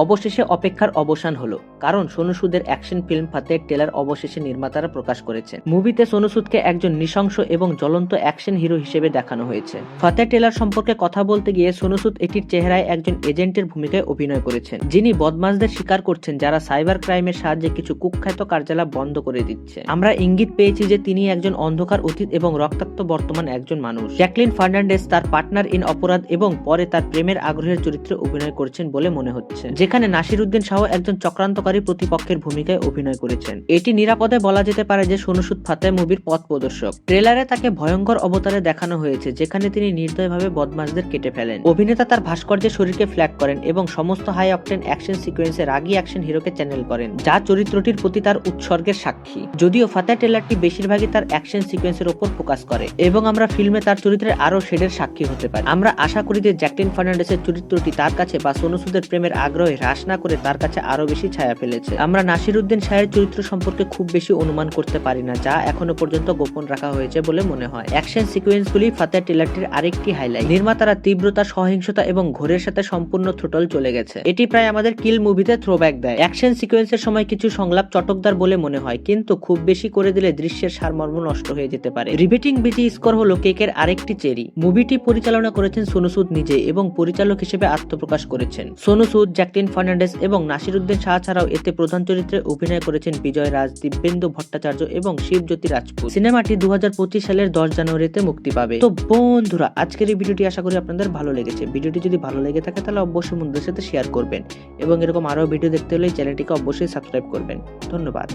অবশেষে অপেক্ষার অবসান হলো, কারণ সোনু সুদের অ্যাকশন ফিল্ম ফাতের ট্রেলার অবশেষে নির্মাতারা প্রকাশ করেছেন। মুভিতে সোনু সুদকে একজন নৃশংস এবং জ্বলন্ত অ্যাকশন হিরো হিসেবে দেখানো হয়েছে। ফাতের ট্রেলার সম্পর্কে কথা বলতে গিয়ে সোনু সুদ এটির চেহারায় একজন এজেন্টের ভূমিকায় অভিনয় করেছেন, যিনি বদমাশদের শিকার করছেন যারা সাইবার ক্রাইমের সাহায্যে কিছু কুখ্যাত কার্যালয় বন্ধ করে দিচ্ছে। আমরা ইঙ্গিত পেয়েছি যে তিনি একজন অন্ধকার অতীত এবং রক্তাক্ত বর্তমান একজন মানুষ। জ্যাকলিন ফার্নান্ডেজ তার পার্টনার ইন অপরাধ এবং পরে তার প্রেমের আগ্রহের চরিত্রে অভিনয় করছেন বলে মনে হচ্ছে, যেখানে নাসিরউদ্দিন শাহ একজন চক্রান্তকারী প্রতিপক্ষের ভূমিকায় অভিনয় করেছেন। এটি নিরাপদে বলা যেতে পারে যে সোনু সুদ ফাতে মুভির পথ প্রদর্শক। ট্রেলারে তাকে ভয়ঙ্কর অবতারে দেখানো হয়েছে, যেখানে তিনি নির্দয়ভাবে বদমাশদের কেটে ফেলেন। অভিনেতা তার ভাস্কর্যে শরীরকে ফ্ল্যাট করেন এবং সমস্ত হাই অকটেন অ্যাকশন সিকোয়েন্সে রাগী অ্যাকশন হিরোকে চ্যানেল করেন, যা চরিত্রটির প্রতি তার উৎসর্গের সাক্ষী। যদিও ফাতে ট্রেলারটি বেশিরভাগই তার অ্যাকশন সিকোয়েন্সের উপর ফোকাস করে এবং আমরা ফিল্মে তার চরিত্রের আরো শেডের সাক্ষী হতে পারি। আমরা আশা করি যে জ্যাকলিন ফার্নান্ডেজের চরিত্রটি তার কাছে বা সোনু সুদের প্রেমের আগ্রহে হ্রাস না করে তার কাছে আরো বেশি ছায়া ফেলেছে। আমরা নাসিরউদ্দিন শাহের চরিত্র সম্পর্কে খুব বেশি অনুমান করতে পারি না, যা এখনো পর্যন্ত গোপন রাখা হয়েছে বলে মনে হয়। অ্যাকশন সিকোয়েন্সগুলি ফাতে ট্রেলারটির আরেকটি হাইলাইট। নির্মাতারা তীব্রতা, সহিংসতা এবং ঘোরের সাথে সম্পূর্ণ থ্রোটল চলে গেছে। এটি প্রায় আমাদের কিল মুভিতে থ্রোব্যাক দেয়। অ্যাকশন সিকোয়েন্সের সময় কিছু সংলাপ চটকদার বলে মনে হয়, কিন্তু খুব বেশি করে দিলে দৃশ্যের সারমর্ম নষ্ট হয়ে যেতে পারে। রিবেটিং বিজি স্কোর হলো কেকের আরেকটি চেরি। মুভিটি পরিচালনা করেছেন সোনু সুদ নিজে এবং পরিচালক হিসেবে আত্মপ্রকাশ করেছেন। সোনু সুদ, জ্যাকলিন ফার্নান্ডেজ এবং নাসিরউদ্দিন শাহ ছাড়াও এতে প্রধান চরিত্রে অভিনয় করেছেন বিজয় রাজ, দিব্যেন্দু ভট্টাচার্য এবং শিবজ্যোতি রাজপুত। সিনেমাটি 2025 সালের 10 জানুয়ারিতে মুক্তি পাবে। তো বন্ধুরা, আজকের এই ভিডিওটি আশা করি আপনাদের ভালো লেগেছে। ভিডিওটি যদি ভালো লেগে থাকে তাহলে অবশ্যই বন্ধুদের সাথে শেয়ার করবেন এবং এরকম আরো ভিডিও দেখতে হলে চ্যানেলটিকে অবশ্যই সাবস্ক্রাইব করবেন। ধন্যবাদ।